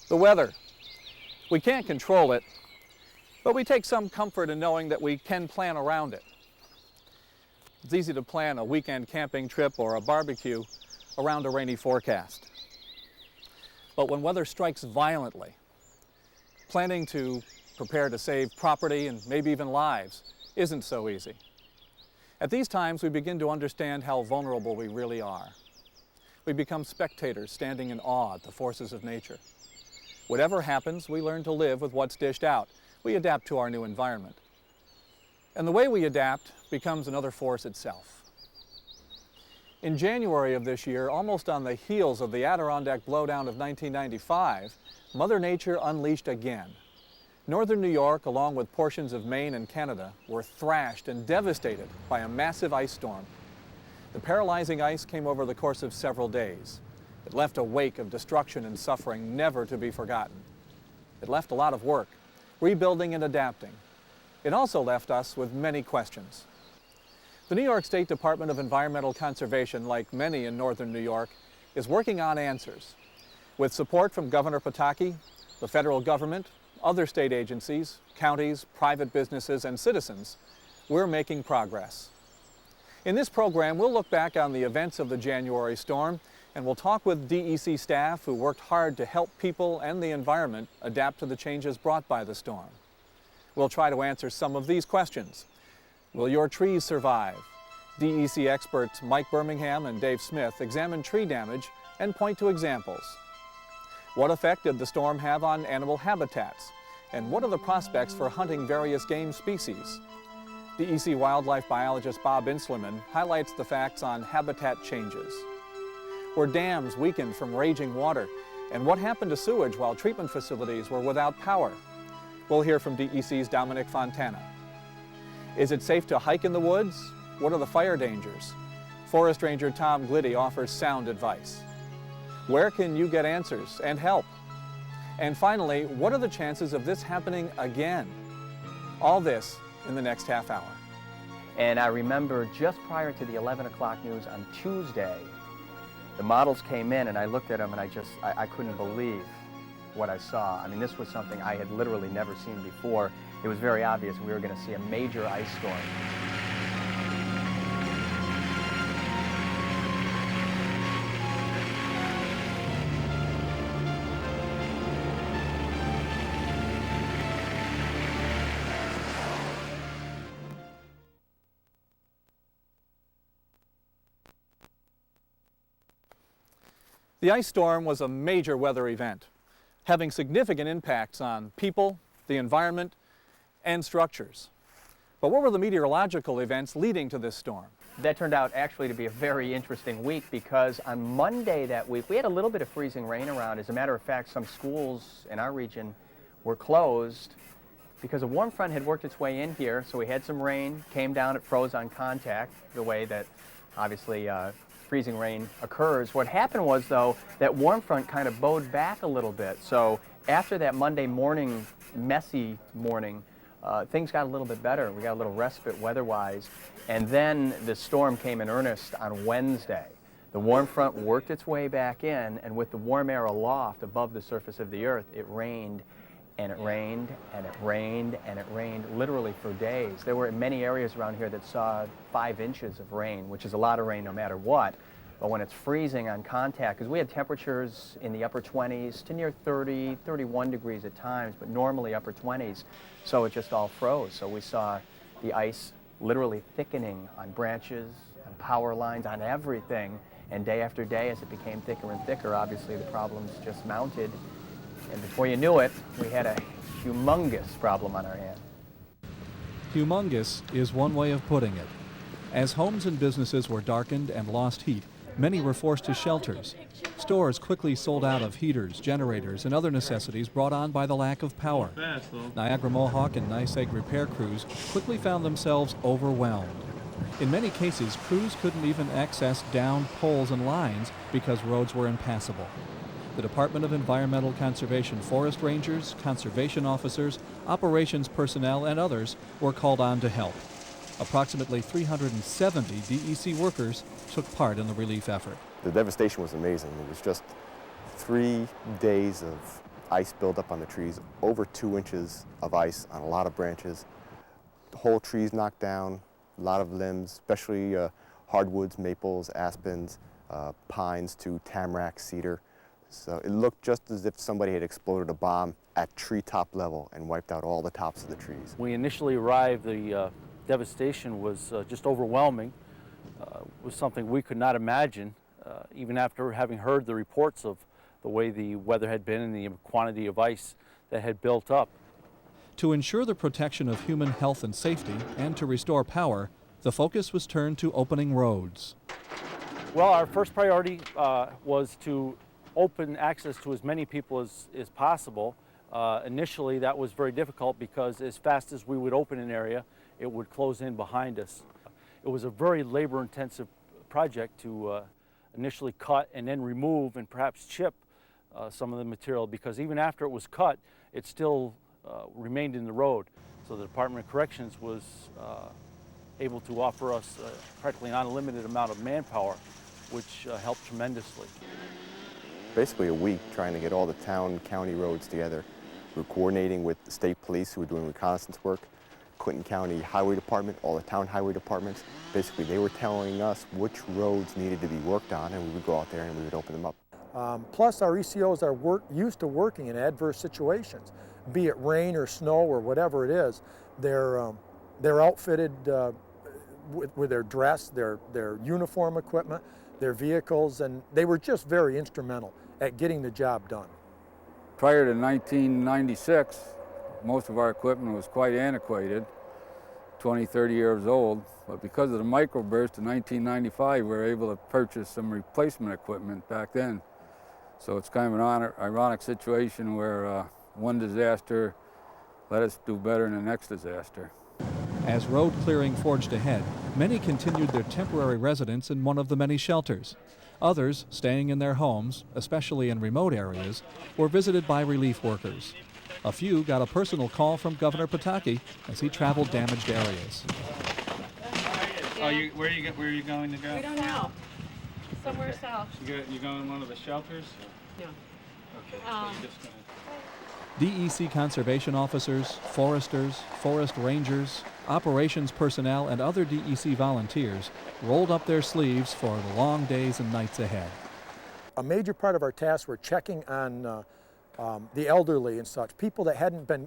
The weather. We can't control it, but we take some comfort in knowing that we can plan around it. It's easy to plan a weekend camping trip or a barbecue around a rainy forecast. But when weather strikes violently, planning to prepare to save property and maybe even lives isn't so easy. At these times, we begin to understand how vulnerable we really are. We become spectators standing in awe at the forces of nature. Whatever happens, we learn to live with what's dished out. We adapt to our new environment. And the way we adapt becomes another force itself. In January of this year, almost on the heels of the Adirondack blowdown of 1995, Mother Nature unleashed again. Northern New York, along with portions of Maine and Canada, were thrashed and devastated by a massive ice storm. The paralyzing ice came over the course of several days. It left a wake of destruction and suffering never to be forgotten. It left a lot of work, rebuilding and adapting. It also left us with many questions. The New York State Department of Environmental Conservation, like many in northern New York, is working on answers. With support from Governor Pataki, the federal government, other state agencies, counties, private businesses, and citizens, we're making progress. In this program, we'll look back on the events of the January storm, and we'll talk with DEC staff who worked hard to help people and the environment adapt to the changes brought by the storm. We'll try to answer some of these questions. Will your trees survive? DEC experts Mike Birmingham and Dave Smith examine tree damage and point to examples. What effect did the storm have on animal habitats? And what are the prospects for hunting various game species? DEC wildlife biologist Bob Inslerman highlights the facts on habitat changes. Were dams weakened from raging water? And what happened to sewage while treatment facilities were without power? We'll hear from DEC's Dominic Fontana. Is it safe to hike in the woods? What are the fire dangers? Forest Ranger Tom Gliddy offers sound advice. Where can you get answers and help? And finally, what are the chances of this happening again? All this in the next half hour. And I remember just prior to the 11 o'clock news on Tuesday, the models came in and I looked at them and I couldn't believe what I saw. I mean, this was something I had literally never seen before. It was very obvious we were going to see a major ice storm. The ice storm was a major weather event, having significant impacts on people, the environment, and structures. But what were the meteorological events leading to this storm? That turned out actually to be a very interesting week because on Monday that week, we had a little bit of freezing rain around. As a matter of fact, some schools in our region were closed because a warm front had worked its way in here, so we had some rain, came down, it froze on contact, the way that obviously freezing rain occurs. What happened was, though, that warm front kind of bowed back a little bit. So after that Monday morning, messy morning, things got a little bit better. We got a little respite weather-wise. And then the storm came in earnest on Wednesday. The warm front worked its way back in, and with the warm air aloft above the surface of the earth, it rained, and it rained, and it rained, and it rained literally for days. There were many areas around here that saw 5 inches of rain, which is a lot of rain no matter what. But when it's freezing on contact, because we had temperatures in the upper 20s to near 30, 31 degrees at times, but normally upper 20s, so it just all froze. So we saw the ice literally thickening on branches, on power lines, on everything. And day after day, as it became thicker and thicker, obviously the problems just mounted. And before you knew it, we had a humongous problem on our hands. Humongous is one way of putting it. As homes and businesses were darkened and lost heat, many were forced to shelters. Stores quickly sold out of heaters, generators, and other necessities brought on by the lack of power. Niagara Mohawk and NYSEG repair crews quickly found themselves overwhelmed. In many cases, crews couldn't even access downed poles and lines because roads were impassable. The Department of Environmental Conservation forest rangers, conservation officers, operations personnel, and others were called on to help. Approximately 370 DEC workers took part in the relief effort. The devastation was amazing. It was just 3 days of ice buildup on the trees, over 2 inches of ice on a lot of branches. The whole trees knocked down, a lot of limbs, especially hardwoods, maples, aspens, pines to tamarack, cedar. So it looked just as if somebody had exploded a bomb at treetop level and wiped out all the tops of the trees. When we initially arrived, the devastation was just overwhelming. It was something we could not imagine, even after having heard the reports of the way the weather had been and the quantity of ice that had built up. To ensure the protection of human health and safety and to restore power, the focus was turned to opening roads. Well, our first priority was to open access to as many people as possible. Initially, that was very difficult because as fast as we would open an area, it would close in behind us. It was a very labor-intensive project to initially cut and then remove and perhaps chip some of the material, because even after it was cut, it still remained in the road. So the Department of Corrections was able to offer us practically an unlimited amount of manpower, which helped tremendously. Basically a week trying to get all the town, county roads together. We were coordinating with the state police who were doing reconnaissance work, Clinton County Highway Department, all the town highway departments. Basically, they were telling us which roads needed to be worked on, and we would go out there and we would open them up. Plus, our ECOs are used to working in adverse situations, be it rain or snow or whatever it is. They're outfitted with their dress, their uniform equipment, their vehicles, and they were just very instrumental at getting the job done. Prior to 1996, most of our equipment was quite antiquated, 20, 30 years old, but because of the microburst in 1995, we were able to purchase some replacement equipment back then. So it's kind of an ironic situation where one disaster let us do better than the next disaster. As road clearing forged ahead, many continued their temporary residence in one of the many shelters. Others, staying in their homes, especially in remote areas, were visited by relief workers. A few got a personal call from Governor Pataki as he traveled damaged areas. Oh, where are you going to go? We don't know. Somewhere south. You going in one of the shelters? No. Okay, so you're just going to... DEC conservation officers, foresters, forest rangers, operations personnel, and other DEC volunteers rolled up their sleeves for the long days and nights ahead. A major part of our tasks were checking on the elderly and such, people that hadn't been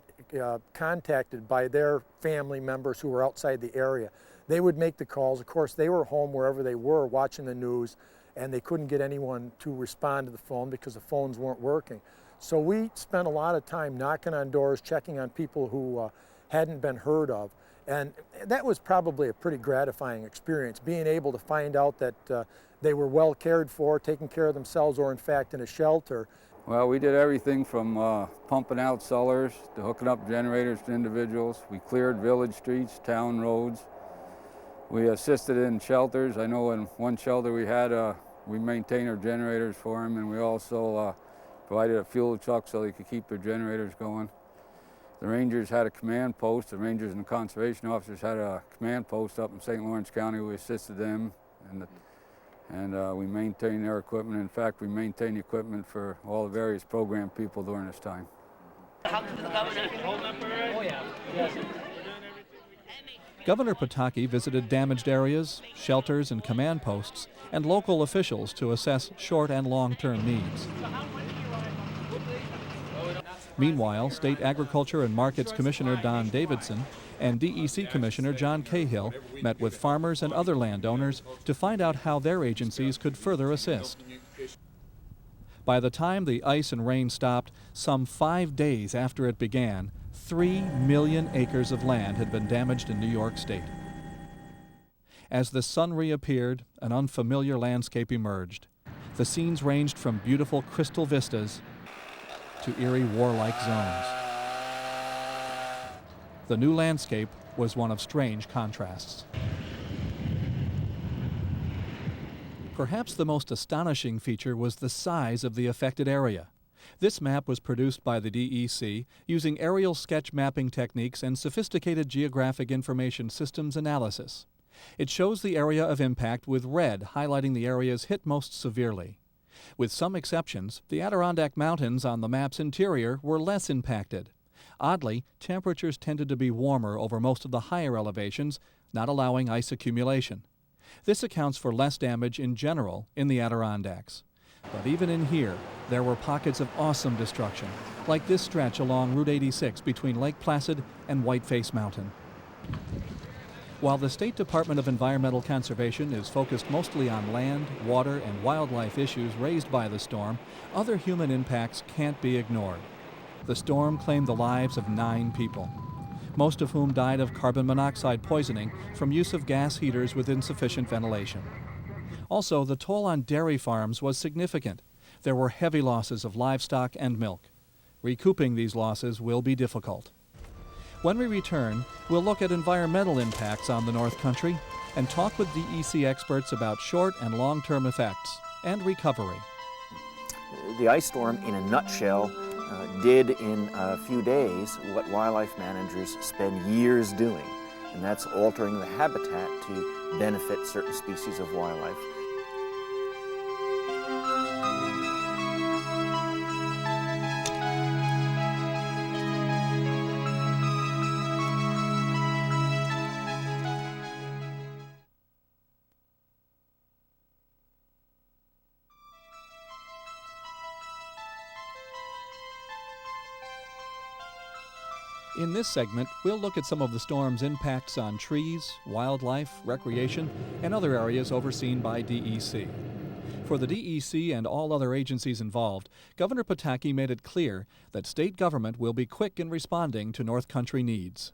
contacted by their family members who were outside the area. They would make the calls. Of course, they were home wherever they were watching the news, and they couldn't get anyone to respond to the phone because the phones weren't working. So we spent a lot of time knocking on doors, checking on people who hadn't been heard of. And that was probably a pretty gratifying experience, being able to find out that they were well cared for, taking care of themselves, or in fact in a shelter. Well, we did everything from pumping out cellars to hooking up generators to individuals. We cleared village streets, town roads. We assisted in shelters. I know in one shelter we maintained our generators for them, and we also provided a fuel truck so they could keep their generators going. The rangers had a command post. The rangers and the conservation officers had a command post up in St. Lawrence County. We assisted them, and we maintained their equipment. In fact, we maintained the equipment for all the various program people during this time. Governor Pataki visited damaged areas, shelters and command posts, and local officials to assess short and long-term needs. Meanwhile, State Agriculture and Markets Commissioner Don Davidson and DEC Commissioner John Cahill met with farmers and other landowners to find out how their agencies could further assist. By the time the ice and rain stopped, some 5 days after it began, 3 million acres of land had been damaged in New York State. As the sun reappeared, an unfamiliar landscape emerged. The scenes ranged from beautiful crystal vistas to eerie warlike zones. The new landscape was one of strange contrasts. Perhaps the most astonishing feature was the size of the affected area. This map was produced by the DEC using aerial sketch mapping techniques and sophisticated geographic information systems analysis. It shows the area of impact with red highlighting the areas hit most severely. With some exceptions, the Adirondack Mountains on the map's interior were less impacted. Oddly, temperatures tended to be warmer over most of the higher elevations, not allowing ice accumulation. This accounts for less damage in general in the Adirondacks. But even in here, there were pockets of awesome destruction, like this stretch along Route 86 between Lake Placid and Whiteface Mountain. While the State Department of Environmental Conservation is focused mostly on land, water, and wildlife issues raised by the storm, other human impacts can't be ignored. The storm claimed the lives of 9 people, most of whom died of carbon monoxide poisoning from use of gas heaters with insufficient ventilation. Also, the toll on dairy farms was significant. There were heavy losses of livestock and milk. Recouping these losses will be difficult. When we return, we'll look at environmental impacts on the North Country and talk with DEC experts about short and long-term effects and recovery. The ice storm, in a nutshell, did in a few days what wildlife managers spend years doing, and that's altering the habitat to benefit certain species of wildlife. In this segment, we'll look at some of the storm's impacts on trees, wildlife, recreation, and other areas overseen by DEC. For the DEC and all other agencies involved, Governor Pataki made it clear that state government will be quick in responding to North Country needs.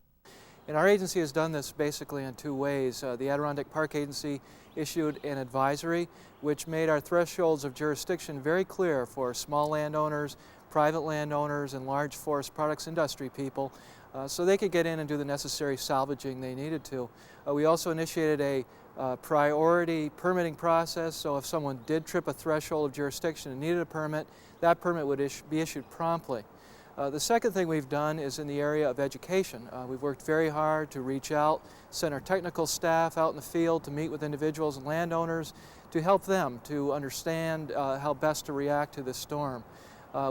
And our agency has done this basically in 2 ways. The Adirondack Park Agency issued an advisory which made our thresholds of jurisdiction very clear for small landowners, private landowners, and large forest products industry people, so they could get in and do the necessary salvaging they needed to. We also initiated a priority permitting process, so if someone did trip a threshold of jurisdiction and needed a permit, that permit would be issued promptly. The second thing we've done is in the area of education. We've worked very hard to reach out, send our technical staff out in the field to meet with individuals and landowners to help them to understand how best to react to this storm.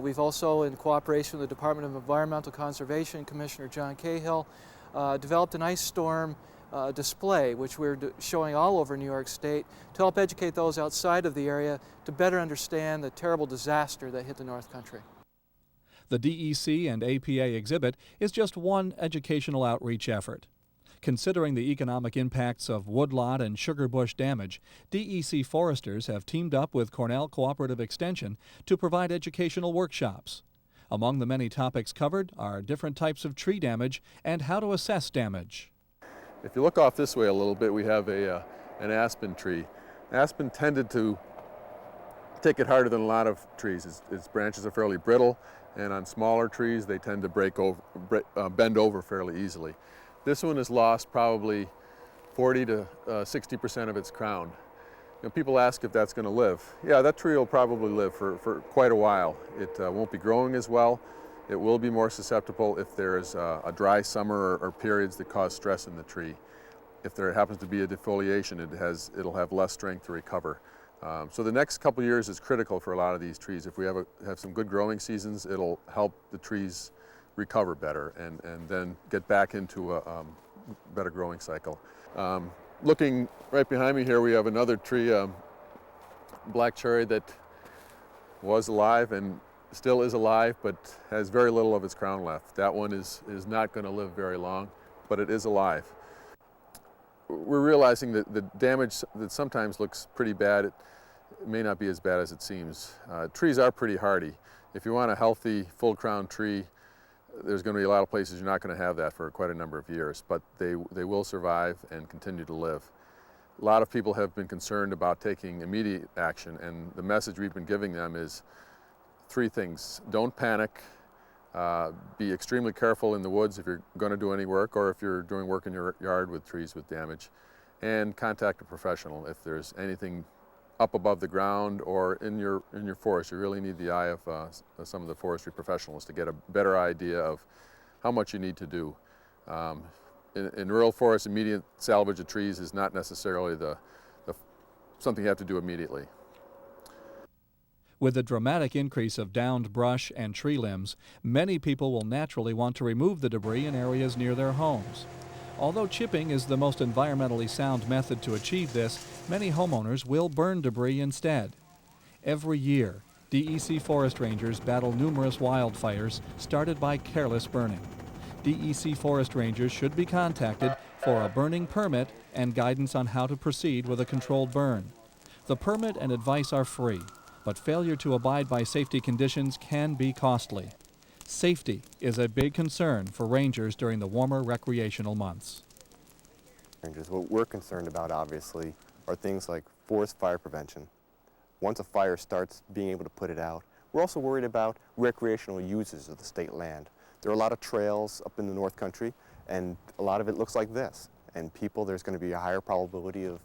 We've also, in cooperation with the Department of Environmental Conservation, Commissioner John Cahill, developed an ice storm display, which we're showing all over New York State to help educate those outside of the area to better understand the terrible disaster that hit the North Country. The DEC and APA exhibit is just one educational outreach effort. Considering the economic impacts of woodlot and sugar bush damage, DEC foresters have teamed up with Cornell Cooperative Extension to provide educational workshops. Among the many topics covered are different types of tree damage and how to assess damage. If you look off this way a little bit, we have an aspen tree. Aspen tended to take it harder than a lot of trees. Its branches are fairly brittle, and on smaller trees they tend to bend over fairly easily. This one has lost probably 40 to 60% of its crown. You know, people ask if that's going to live. Yeah, that tree will probably live for quite a while. It won't be growing as well. It will be more susceptible if there is a dry summer or periods that cause stress in the tree. If there happens to be a defoliation, it'll have less strength to recover. So the next couple years is critical for a lot of these trees. If we have some good growing seasons, it'll help the trees recover better and then get back into a better growing cycle. Looking right behind me here, we have another tree, black cherry, that was alive and still is alive, but has very little of its crown left. That one is not going to live very long, but it is alive. We're realizing that the damage that sometimes looks pretty bad, it may not be as bad as it seems. Trees are pretty hardy. If you want a healthy, full crown tree, there's going to be a lot of places you're not going to have that for quite a number of years, but they will survive and continue to live. A lot of people have been concerned about taking immediate action, and the message we've been giving them is 3 things. Don't panic. Be extremely careful in the woods if you're going to do any work, or if you're doing work in your yard with trees with damage. And contact a professional if there's anything up above the ground or in your forest. You really need the eye of some of the forestry professionals to get a better idea of how much you need to do. In rural forests, immediate salvage of trees is not necessarily something you have to do immediately. With the dramatic increase of downed brush and tree limbs, many people will naturally want to remove the debris in areas near their homes. Although chipping is the most environmentally sound method to achieve this, many homeowners will burn debris instead. Every year, DEC forest rangers battle numerous wildfires started by careless burning. DEC forest rangers should be contacted for a burning permit and guidance on how to proceed with a controlled burn. The permit and advice are free, but failure to abide by safety conditions can be costly. Safety is a big concern for rangers during the warmer recreational months. Rangers, what we're concerned about, obviously, are things like forest fire prevention. Once a fire starts, being able to put it out. We're also worried about recreational users of the state land. There are a lot of trails up in the North Country, and a lot of it looks like this. And people, there's going to be a higher probability of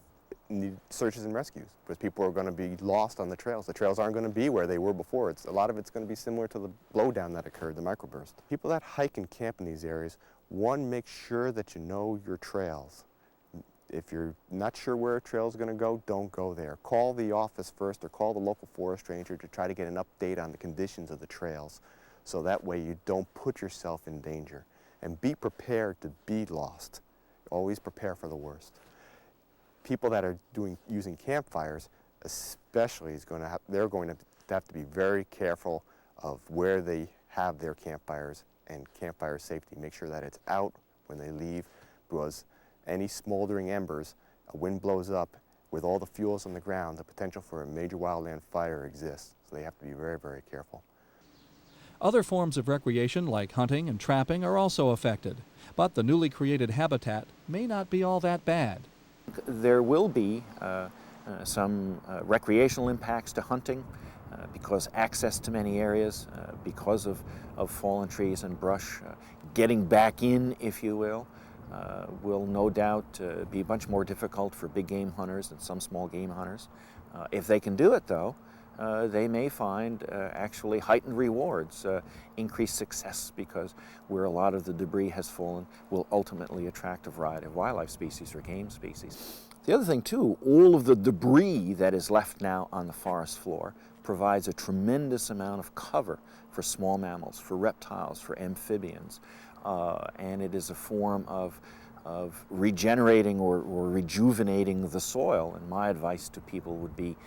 searches and rescues because people are going to be lost on the trails. The trails aren't going to be where they were before. A lot of it's going to be similar to the blowdown that occurred, the microburst. People that hike and camp in these areas, one, make sure that you know your trails. If you're not sure where a trail is going to go, don't go there. Call the office first or call the local forest ranger to try to get an update on the conditions of the trails so that way you don't put yourself in danger. And be prepared to be lost. Always prepare for the worst. People that are using campfires, especially, they're going to have to be very careful of where they have their campfires and campfire safety. Make sure that it's out when they leave, because any smoldering embers, a wind blows up, with all the fuels on the ground, the potential for a major wildland fire exists. So they have to be very, very careful. Other forms of recreation like hunting and trapping are also affected, but the newly created habitat may not be all that bad. There will be some recreational impacts to hunting because access to many areas, because of fallen trees and brush, getting back in, if you will no doubt be much more difficult for big game hunters and some small game hunters. If they can do it, though, they may find actually heightened rewards, increased success, because where a lot of the debris has fallen will ultimately attract a variety of wildlife species or game species. The other thing, too, all of the debris that is left now on the forest floor provides a tremendous amount of cover for small mammals, for reptiles, for amphibians, and it is a form of regenerating or rejuvenating the soil. And my advice to people would be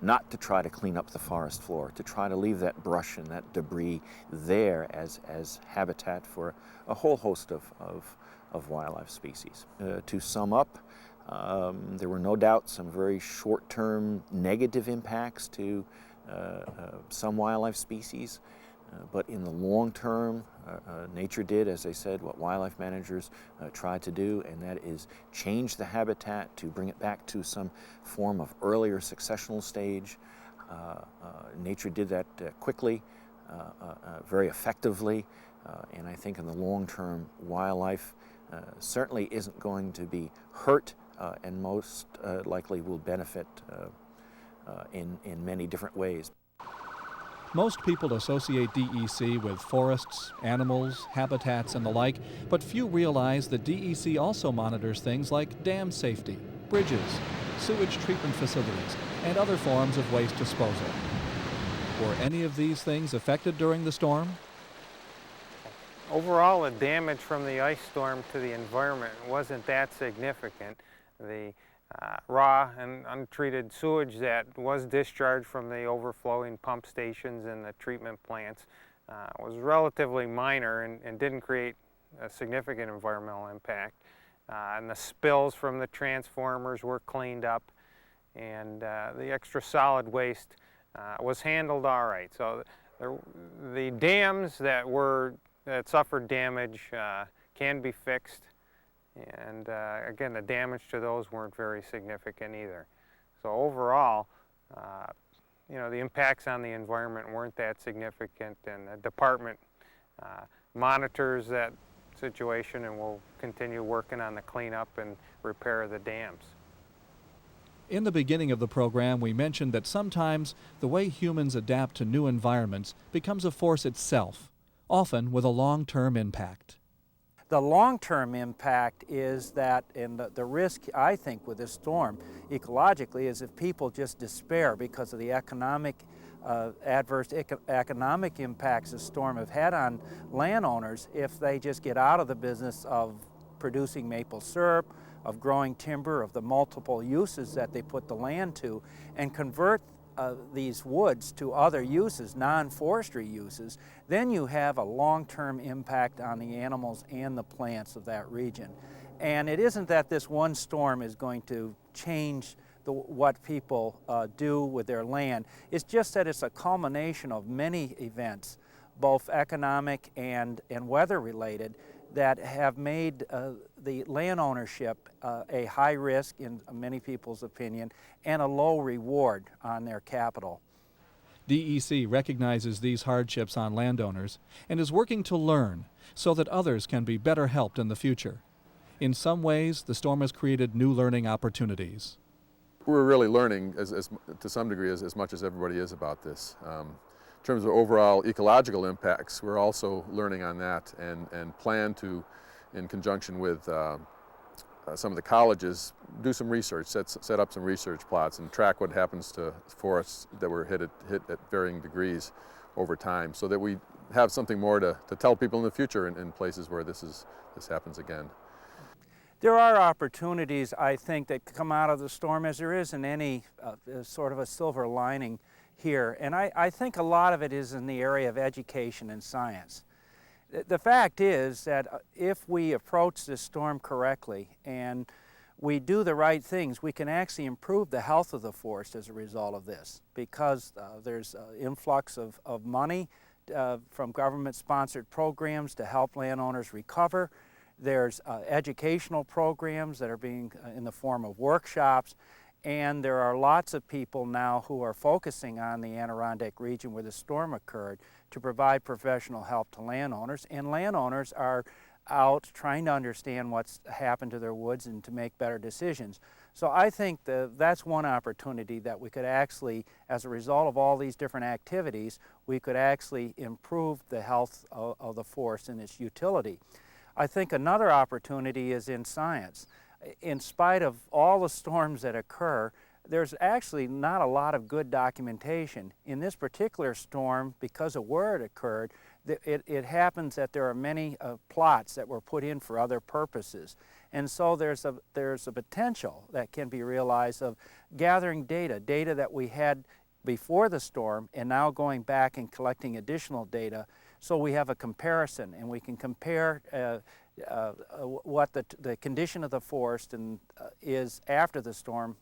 not to try to clean up the forest floor, to try to leave that brush and that debris there as habitat for a whole host of wildlife species. To sum up, there were no doubt some very short-term negative impacts to some wildlife species, but in the long term, nature did, as I said, what wildlife managers tried to do, and that is change the habitat to bring it back to some form of earlier successional stage. Nature did that quickly, very effectively, and I think in the long term, wildlife certainly isn't going to be hurt and most likely will benefit in many different ways. Most people associate DEC with forests, animals, habitats, and the like, but few realize that DEC also monitors things like dam safety, bridges, sewage treatment facilities, and other forms of waste disposal. Were any of these things affected during the storm? Overall, the damage from the ice storm to the environment wasn't that significant. The raw and untreated sewage that was discharged from the overflowing pump stations and the treatment plants was relatively minor and didn't create a significant environmental impact. And the spills from the transformers were cleaned up, and the extra solid waste was handled all right. So the dams that suffered damage can be fixed. And again, the damage to those weren't very significant either. So overall, the impacts on the environment weren't that significant, and the department monitors that situation and will continue working on the cleanup and repair of the dams. In the beginning of the program, we mentioned that sometimes the way humans adapt to new environments becomes a force itself, often with a long-term impact. The long-term impact is that, and the risk, I think, with this storm ecologically is if people just despair because of the adverse economic impacts the storm have had on landowners, if they just get out of the business of producing maple syrup, of growing timber, of the multiple uses that they put the land to, and convert these woods to other uses, non-forestry uses, then you have a long-term impact on the animals and the plants of that region. And it isn't that this one storm is going to change what people do with their land. It's just that it's a culmination of many events, both economic and weather-related, that have made the land ownership a high risk, in many people's opinion, and a low reward on their capital. DEC recognizes these hardships on landowners and is working to learn so that others can be better helped in the future. In some ways, the storm has created new learning opportunities. We're really learning to some degree as much as everybody is about this. In terms of overall ecological impacts, we're also learning on that and plan to, in conjunction with some of the colleges, do some research, set up some research plots and track what happens to forests that were hit at varying degrees over time, so that we have something more to tell people in the future in places where this happens again. There are opportunities, I think, that come out of the storm, as there is in any sort of a silver lining here. And I think a lot of it is in the area of education and science. The fact is that if we approach this storm correctly and we do the right things, we can actually improve the health of the forest as a result of this, because there's influx of money from government-sponsored programs to help landowners recover. There's educational programs that are being in the form of workshops, and there are lots of people now who are focusing on the Adirondack region where the storm occurred to provide professional help to landowners, and landowners are out trying to understand what's happened to their woods and to make better decisions. So I think that's one opportunity that we could actually, as a result of all these different activities, we could actually improve the health of the forest and its utility. I think another opportunity is in science. In spite of all the storms that occur, there's actually not a lot of good documentation. In this particular storm, because of where it occurred, it happens that there are many plots that were put in for other purposes. And so there's a potential that can be realized of gathering data that we had before the storm and now going back and collecting additional data, so we have a comparison and we can compare what the condition of the forest is after the storm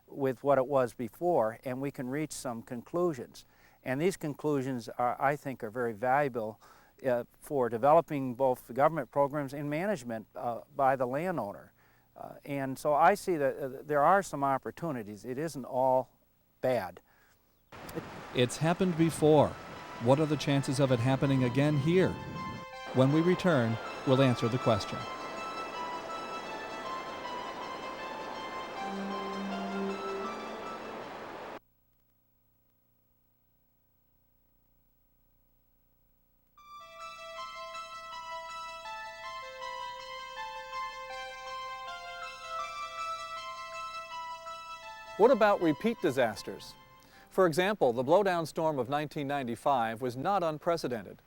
with what it was before, and we can reach some conclusions. And these conclusions, I think, are very valuable for developing both the government programs and management by the landowner. And so I see that there are some opportunities. It isn't all bad. It's happened before. What are the chances of it happening again here? When we return, we'll answer the question. What about repeat disasters? For example, the blowdown storm of 1995 was not unprecedented.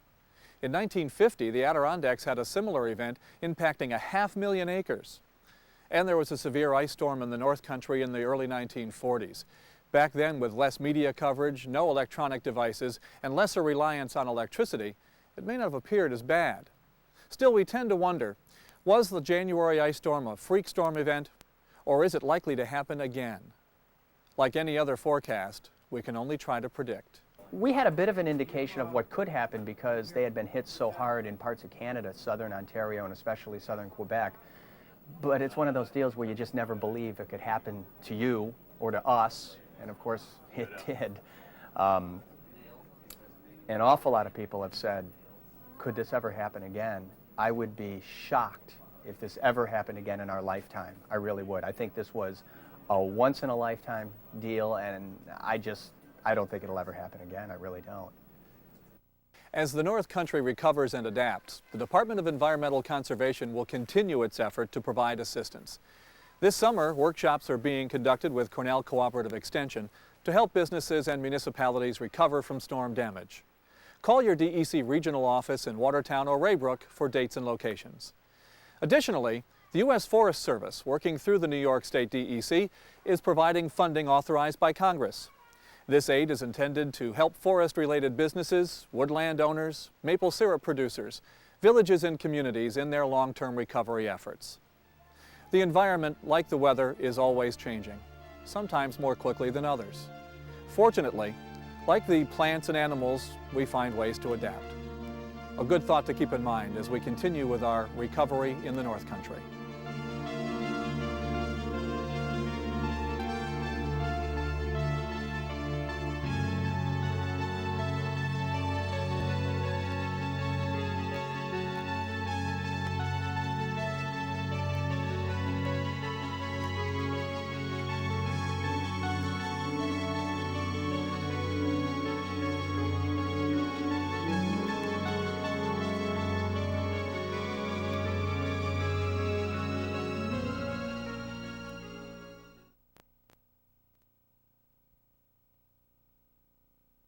In 1950, the Adirondacks had a similar event impacting 500,000 acres. And there was a severe ice storm in the North Country in the early 1940s. Back then, with less media coverage, no electronic devices, and lesser reliance on electricity, it may not have appeared as bad. Still, we tend to wonder, was the January ice storm a freak storm event, or is it likely to happen again? Like any other forecast, we can only try to predict. We had a bit of an indication of what could happen because they had been hit so hard in parts of Canada, southern Ontario and especially southern Quebec. But it's one of those deals where you just never believe it could happen to you or to us, and of course it did. An awful lot of people have said, could this ever happen again? I would be shocked if this ever happened again in our lifetime. I really would. I think this was a once-in-a-lifetime deal, and I don't think it'll ever happen again. I really don't. As the North Country recovers and adapts, the Department of Environmental Conservation will continue its effort to provide assistance. This summer, workshops are being conducted with Cornell Cooperative Extension to help businesses and municipalities recover from storm damage. Call your DEC regional office in Watertown or Raybrook for dates and locations. Additionally, the U.S. Forest Service, working through the New York State DEC, is providing funding authorized by Congress. This aid is intended to help forest-related businesses, woodland owners, maple syrup producers, villages and communities in their long-term recovery efforts. The environment, like the weather, is always changing, sometimes more quickly than others. Fortunately, like the plants and animals, we find ways to adapt. A good thought to keep in mind as we continue with our recovery in the North Country.